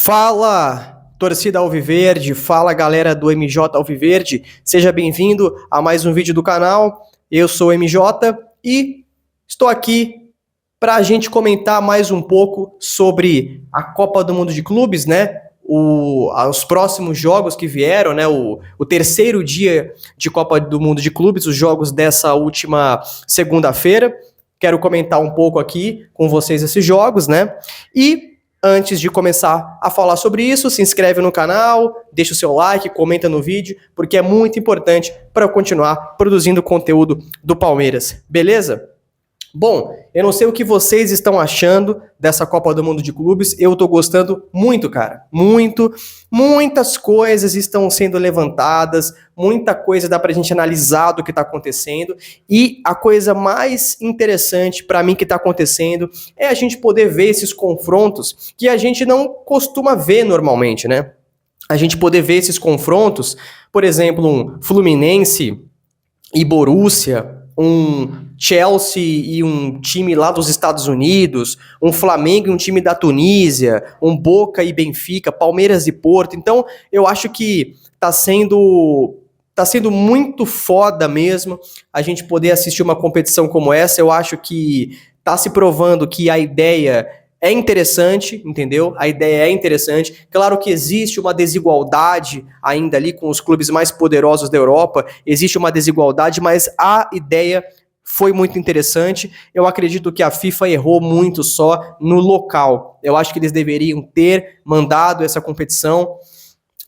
Fala, torcida Alviverde, fala galera do MJ Alviverde, seja bem-vindo a mais um vídeo do canal. Eu sou o MJ e estou aqui para a gente comentar mais um pouco sobre a Copa do Mundo de Clubes, né? Os próximos jogos que vieram, né? O terceiro dia de Copa do Mundo de Clubes, os jogos dessa última segunda-feira. Quero comentar um pouco aqui com vocês esses jogos, né? E antes de começar a falar sobre isso, se inscreve no canal, deixa o seu like, comenta no vídeo, porque é muito importante para eu continuar produzindo conteúdo do Palmeiras, beleza? Bom, eu não sei o que vocês estão achando dessa Copa do Mundo de Clubes, eu tô gostando muito, cara, muito, muitas coisas estão sendo levantadas, muita coisa dá pra gente analisar do que tá acontecendo, e a coisa mais interessante pra mim que tá acontecendo é a gente poder ver esses confrontos que a gente não costuma ver normalmente, né? A gente poder ver esses confrontos, por exemplo, um Fluminense e Borussia, um Chelsea e um time lá dos Estados Unidos, um Flamengo e um time da Tunísia, um Boca e Benfica, Palmeiras e Porto. Então, eu acho que tá sendo muito foda mesmo a gente poder assistir uma competição como essa. Eu acho que tá se provando que a ideia é interessante, entendeu? A ideia é interessante. Claro que existe uma desigualdade ainda ali com os clubes mais poderosos da Europa, existe uma desigualdade, mas a ideia foi muito interessante. Eu acredito que a FIFA errou muito só no local. Eu acho que eles deveriam ter mandado essa competição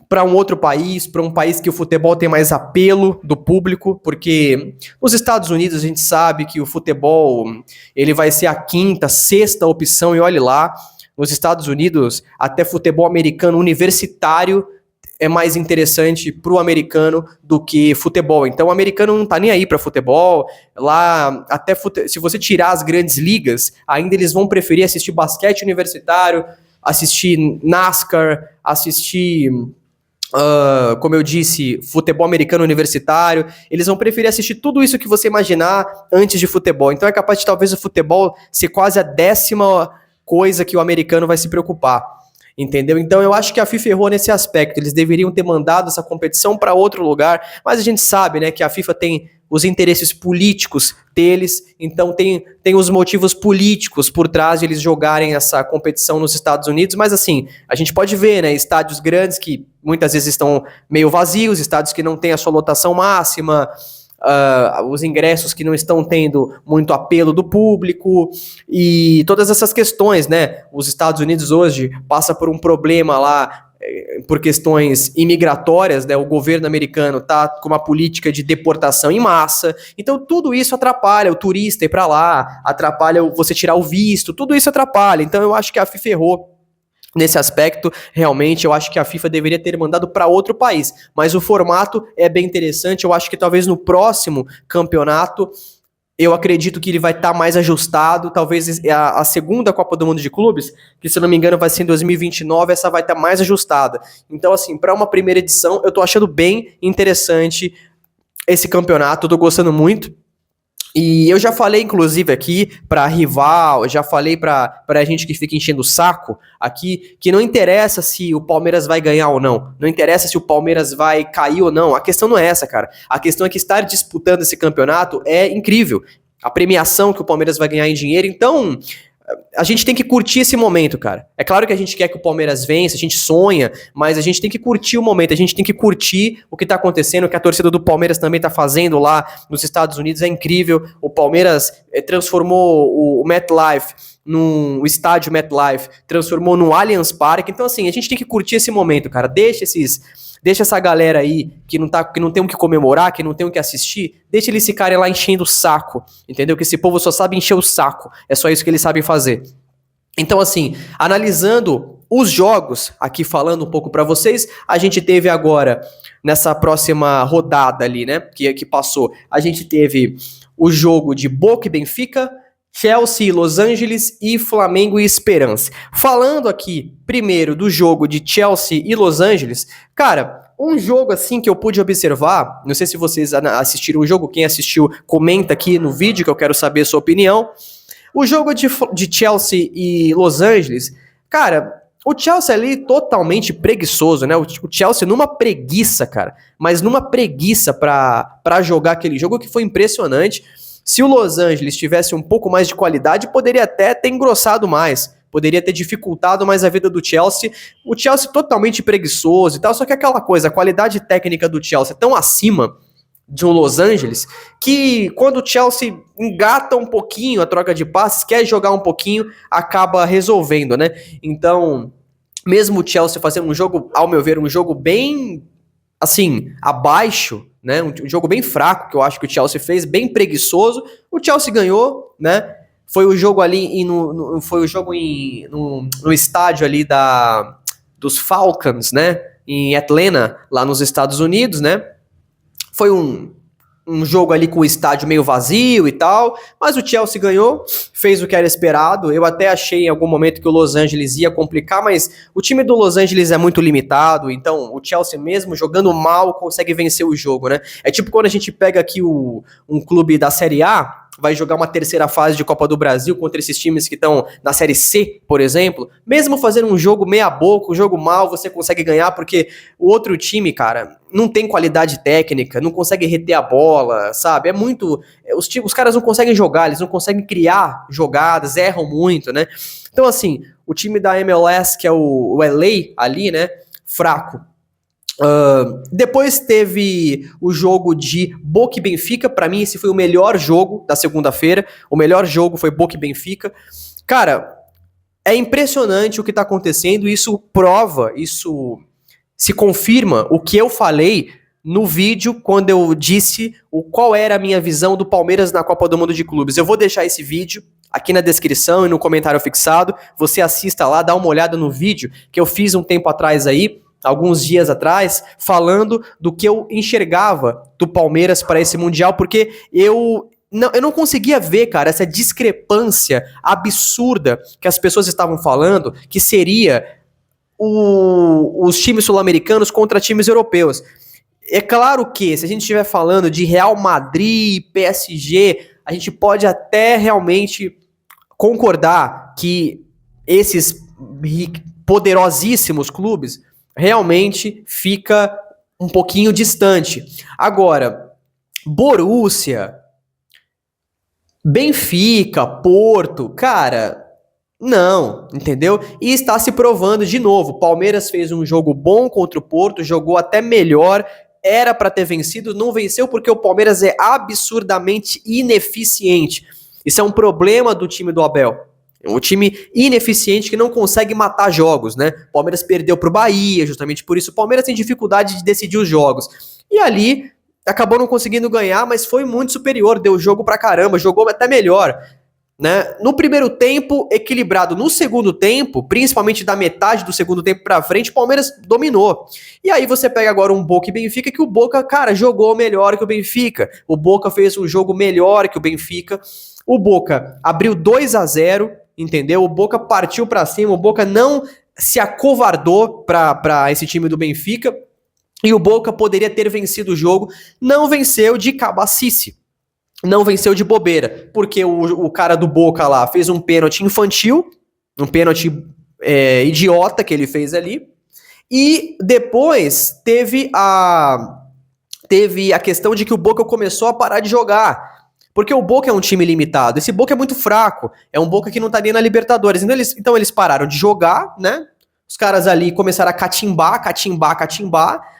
para um outro país, para um país que o futebol tem mais apelo do público, porque nos Estados Unidos a gente sabe que o futebol ele vai ser a quinta, sexta opção, e olhe lá, nos Estados Unidos até futebol americano universitário é mais interessante para o americano do que futebol. Então o americano não tá nem aí para futebol, lá até se você tirar as grandes ligas, ainda eles vão preferir assistir basquete universitário, assistir NASCAR, assistir como eu disse, futebol americano universitário. Eles vão preferir assistir tudo isso que você imaginar antes de futebol. Então é capaz de talvez o futebol ser quase a 10ª coisa que o americano vai se preocupar, entendeu? Então eu acho que a FIFA errou nesse aspecto. Eles deveriam ter mandado essa competição para outro lugar, mas a gente sabe, né, que a FIFA tem os interesses políticos deles, então tem os motivos políticos por trás de eles jogarem essa competição nos Estados Unidos, mas assim, a gente pode ver, né, estádios grandes que muitas vezes estão meio vazios, estádios que não têm a sua lotação máxima, os ingressos que não estão tendo muito apelo do público, e todas essas questões, né, os Estados Unidos hoje passa por um problema lá, por questões imigratórias, né? O governo americano tá com uma política de deportação em massa, então tudo isso atrapalha o turista ir para lá, atrapalha você tirar o visto, tudo isso atrapalha. Então eu acho que a FIFA errou nesse aspecto. Realmente eu acho que a FIFA deveria ter mandado para outro país, mas o formato é bem interessante. Eu acho que talvez no próximo campeonato eu acredito que ele vai estar mais ajustado, talvez a segunda Copa do Mundo de Clubes, que se eu não me engano vai ser em 2029, essa vai estar mais ajustada. Então assim, para uma primeira edição, eu tô achando bem interessante esse campeonato, eu tô gostando muito. E eu já falei, inclusive, aqui pra rival, já falei pra gente que fica enchendo o saco aqui, que não interessa se o Palmeiras vai ganhar ou não, não interessa se o Palmeiras vai cair ou não, a questão não é essa, cara. A questão é que estar disputando esse campeonato é incrível. A premiação que o Palmeiras vai ganhar em dinheiro, então a gente tem que curtir esse momento, cara. É claro que a gente quer que o Palmeiras vença, a gente sonha, mas a gente tem que curtir o momento, a gente tem que curtir o que tá acontecendo, o que a torcida do Palmeiras também tá fazendo lá nos Estados Unidos, é incrível. O Palmeiras transformou o MetLife, o estádio MetLife, transformou no Allianz Parque. Então assim, a gente tem que curtir esse momento, cara. Deixa essa galera aí que não tem o que comemorar, que não tem o que assistir, deixa eles ficarem lá enchendo o saco, entendeu? Que esse povo só sabe encher o saco, é só isso que eles sabem fazer. Então assim, analisando os jogos, aqui falando um pouco pra vocês, a gente teve agora, nessa próxima rodada ali, né, que passou, a gente teve o jogo de Boca e Benfica, Chelsea e Los Angeles e Flamengo e Esperance. Falando aqui primeiro do jogo de Chelsea e Los Angeles, cara, um jogo assim que eu pude observar, não sei se vocês assistiram o jogo, quem assistiu comenta aqui no vídeo que eu quero saber a sua opinião. O jogo de Chelsea e Los Angeles, cara, O Chelsea ali totalmente preguiçoso, né? O Chelsea numa preguiça, cara. Mas numa preguiça pra jogar aquele jogo que foi impressionante. Se o Los Angeles tivesse um pouco mais de qualidade, poderia até ter engrossado mais. Poderia ter dificultado mais a vida do Chelsea. O Chelsea totalmente preguiçoso e tal. Só que aquela coisa, a qualidade técnica do Chelsea é tão acima de um Los Angeles, que quando o Chelsea engata um pouquinho a troca de passes, quer jogar um pouquinho, acaba resolvendo, né? Então, mesmo o Chelsea fazendo um jogo, ao meu ver, um jogo bem, assim, abaixo, né? Um jogo bem fraco, que eu acho que o Chelsea fez, bem preguiçoso, o Chelsea ganhou, né? Foi o jogo ali, foi o jogo no estádio ali dos Falcons, né? Em Atlanta, lá nos Estados Unidos, né? Foi um jogo ali com o estádio meio vazio e tal, mas o Chelsea ganhou, fez o que era esperado. Eu até achei em algum momento que o Los Angeles ia complicar, mas o time do Los Angeles é muito limitado, então o Chelsea mesmo jogando mal consegue vencer o jogo, né? É tipo quando a gente pega aqui um clube da Série A, vai jogar uma terceira fase de Copa do Brasil contra esses times que estão na Série C, por exemplo, mesmo fazendo um jogo meia boca, um jogo mal, você consegue ganhar porque o outro time, cara, não tem qualidade técnica, não consegue reter a bola, sabe? É muito... Os caras não conseguem jogar, eles não conseguem criar jogadas, erram muito, né? Então, assim, o time da MLS, que é o LA ali, né? Fraco. Depois teve o jogo de Boca e Benfica. Pra mim esse foi o melhor jogo da segunda-feira. O melhor jogo foi Boca e Benfica. Cara, é impressionante o que tá acontecendo. Isso prova, isso se confirma o que eu falei no vídeo quando eu disse qual era a minha visão do Palmeiras na Copa do Mundo de Clubes. Eu vou deixar esse vídeo aqui na descrição e no comentário fixado. Você assista lá, dá uma olhada no vídeo que eu fiz um tempo atrás aí, alguns dias atrás, falando do que eu enxergava do Palmeiras para esse Mundial, porque eu não conseguia ver, cara, essa discrepância absurda que as pessoas estavam falando, que seria os times sul-americanos contra times europeus. É claro que, se a gente estiver falando de Real Madrid, PSG, a gente pode até realmente concordar que esses poderosíssimos clubes realmente fica um pouquinho distante. Agora, Borussia, Benfica, Porto, cara, não, entendeu? E está se provando de novo. Palmeiras fez um jogo bom contra o Porto, jogou até melhor, era para ter vencido, não venceu porque o Palmeiras é absurdamente ineficiente. Isso é um problema do time do Abel. É um time ineficiente que não consegue matar jogos, né? O Palmeiras perdeu pro Bahia, justamente por isso. O Palmeiras tem dificuldade de decidir os jogos. E ali, acabou não conseguindo ganhar, mas foi muito superior, deu jogo pra caramba, jogou até melhor, né? No primeiro tempo, equilibrado. No segundo tempo, principalmente da metade do segundo tempo pra frente, o Palmeiras dominou. E aí você pega agora um Boca e Benfica, que o Boca, cara, jogou melhor que o Benfica. O Boca fez um jogo melhor que o Benfica. O Boca abriu 2-0, entendeu? O Boca partiu pra cima, o Boca não se acovardou pra esse time do Benfica, e o Boca poderia ter vencido o jogo, não venceu de cabacice, não venceu de bobeira, porque o cara do Boca lá fez um pênalti infantil, um pênalti idiota que ele fez ali, e depois teve a questão de que o Boca começou a parar de jogar, porque o Boca é um time limitado, esse Boca é muito fraco, é um Boca que não tá nem na Libertadores, então eles pararam de jogar, né? Os caras ali começaram a catimbar,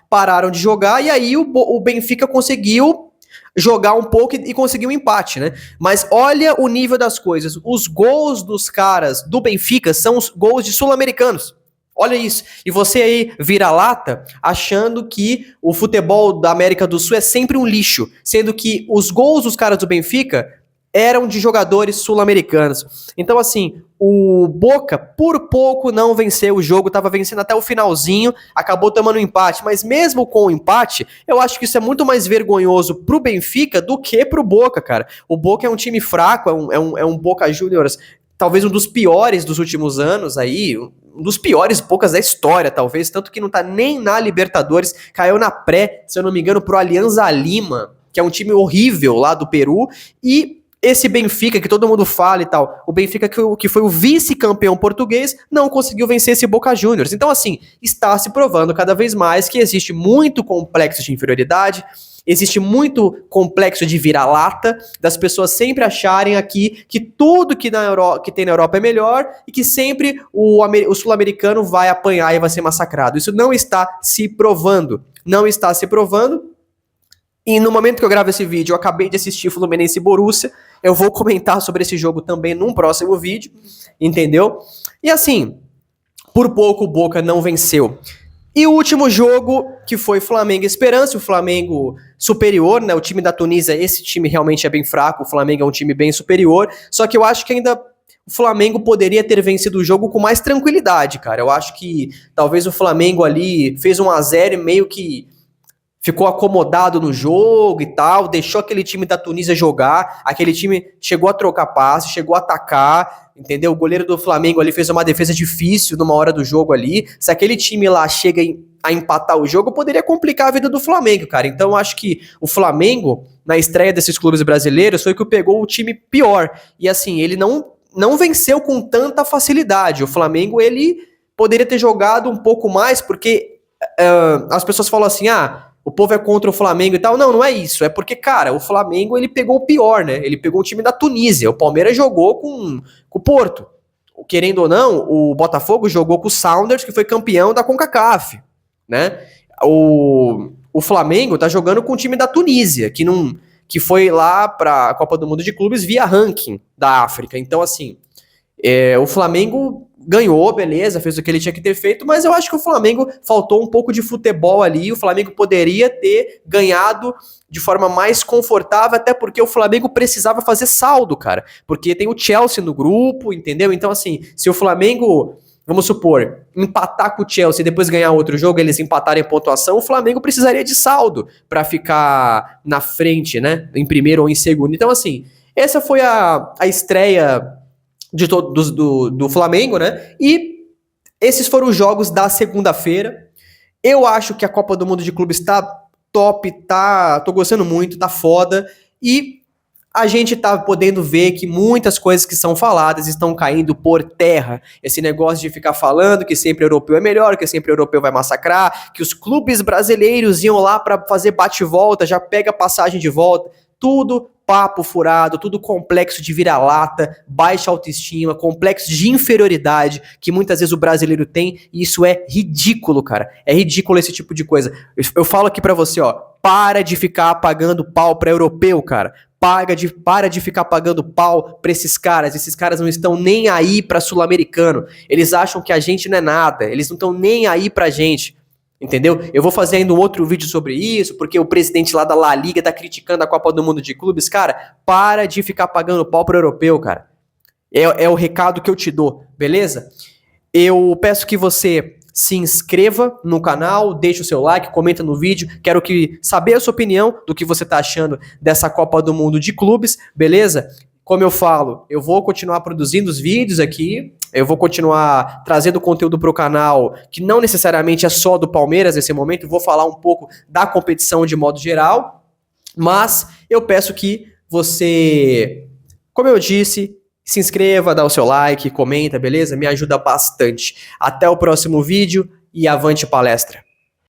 pararam de jogar, e aí o Benfica conseguiu jogar um pouco e conseguiu um empate, né? Mas olha o nível das coisas, os gols dos caras do Benfica são os gols de sul-americanos. Olha isso. E você aí vira lata achando que o futebol da América do Sul é sempre um lixo, sendo que os gols dos caras do Benfica eram de jogadores sul-americanos. Então, assim, o Boca, por pouco, não venceu o jogo, estava vencendo até o finalzinho, acabou tomando um empate, mas mesmo com o empate, eu acho que isso é muito mais vergonhoso pro Benfica do que pro Boca, cara. O Boca é um time fraco, é um Boca Juniors, talvez um dos piores dos últimos anos aí, um dos piores Bocas da história, talvez, tanto que não tá nem na Libertadores, caiu na pré, se eu não me engano, pro Alianza Lima, que é um time horrível lá do Peru, e esse Benfica, que todo mundo fala e tal, o Benfica que foi o vice-campeão português, não conseguiu vencer esse Boca Juniors. Então, assim, está se provando cada vez mais que existe muito complexo de inferioridade, existe muito complexo de vira-lata, das pessoas sempre acharem aqui que tudo que tem na Europa é melhor e que sempre o sul-americano vai apanhar e vai ser massacrado. Isso não está se provando. Não está se provando. E no momento que eu gravo esse vídeo, eu acabei de assistir Fluminense e Borussia. Eu vou comentar sobre esse jogo também num próximo vídeo, entendeu? E assim, por pouco o Boca não venceu. E o último jogo, que foi Flamengo e Esperance, o Flamengo superior, né? O time da Tunísia, esse time realmente é bem fraco, o Flamengo é um time bem superior, só que eu acho que ainda o Flamengo poderia ter vencido o jogo com mais tranquilidade, cara. Eu acho que talvez o Flamengo ali fez 1-0 e meio que ficou acomodado no jogo e tal, deixou aquele time da Tunísia jogar, aquele time chegou a trocar passe, chegou a atacar, entendeu? O goleiro do Flamengo ali fez uma defesa difícil numa hora do jogo ali. Se aquele time lá chega a empatar o jogo, poderia complicar a vida do Flamengo, cara. Então eu acho que o Flamengo, na estreia desses clubes brasileiros, foi que pegou o time pior. E assim, ele não venceu com tanta facilidade. O Flamengo, ele poderia ter jogado um pouco mais, porque as pessoas falam assim, o povo é contra o Flamengo e tal. Não, não é isso. É porque, cara, o Flamengo, ele pegou o pior, né? Ele pegou o time da Tunísia. O Palmeiras jogou com o Porto. Querendo ou não, o Botafogo jogou com o Sounders, que foi campeão da CONCACAF, né? O Flamengo tá jogando com o time da Tunísia, que foi lá pra Copa do Mundo de Clubes via ranking da África. Então, assim, o Flamengo ganhou, beleza, fez o que ele tinha que ter feito, mas eu acho que o Flamengo faltou um pouco de futebol ali, o Flamengo poderia ter ganhado de forma mais confortável, até porque o Flamengo precisava fazer saldo, cara, porque tem o Chelsea no grupo, entendeu? Então, assim, se o Flamengo, vamos supor, empatar com o Chelsea e depois ganhar outro jogo, eles empatarem pontuação, o Flamengo precisaria de saldo para ficar na frente, né, em primeiro ou em segundo. Então, assim, essa foi a estreia do Flamengo, né? E esses foram os jogos da segunda-feira. Eu acho que a Copa do Mundo de Clubes tá top, tô gostando muito, tá foda. E a gente tá podendo ver que muitas coisas que são faladas estão caindo por terra. Esse negócio de ficar falando que sempre europeu é melhor, que sempre europeu vai massacrar, que os clubes brasileiros iam lá para fazer bate-volta, já pega passagem de volta. Tudo papo furado, tudo complexo de vira-lata, baixa autoestima, complexo de inferioridade que muitas vezes o brasileiro tem, e isso é ridículo, cara. É ridículo esse tipo de coisa. Eu falo aqui pra você, ó, para de ficar pagando pau pra europeu, cara. Para de ficar pagando pau pra esses caras. Esses caras não estão nem aí pra sul-americano. Eles acham que a gente não é nada. Eles não estão nem aí pra gente. Entendeu? Eu vou fazer ainda um outro vídeo sobre isso, porque o presidente lá da La Liga tá criticando a Copa do Mundo de Clubes. Cara, para de ficar pagando pau pro europeu, cara. É o recado que eu te dou, beleza? Eu peço que você se inscreva no canal, deixe o seu like, comenta no vídeo. Quero saber a sua opinião do que você tá achando dessa Copa do Mundo de Clubes, beleza? Como eu falo, eu vou continuar produzindo os vídeos aqui, eu vou continuar trazendo conteúdo para o canal que não necessariamente é só do Palmeiras nesse momento, vou falar um pouco da competição de modo geral, mas eu peço que você, como eu disse, se inscreva, dá o seu like, comenta, beleza? Me ajuda bastante. Até o próximo vídeo e avante palestra!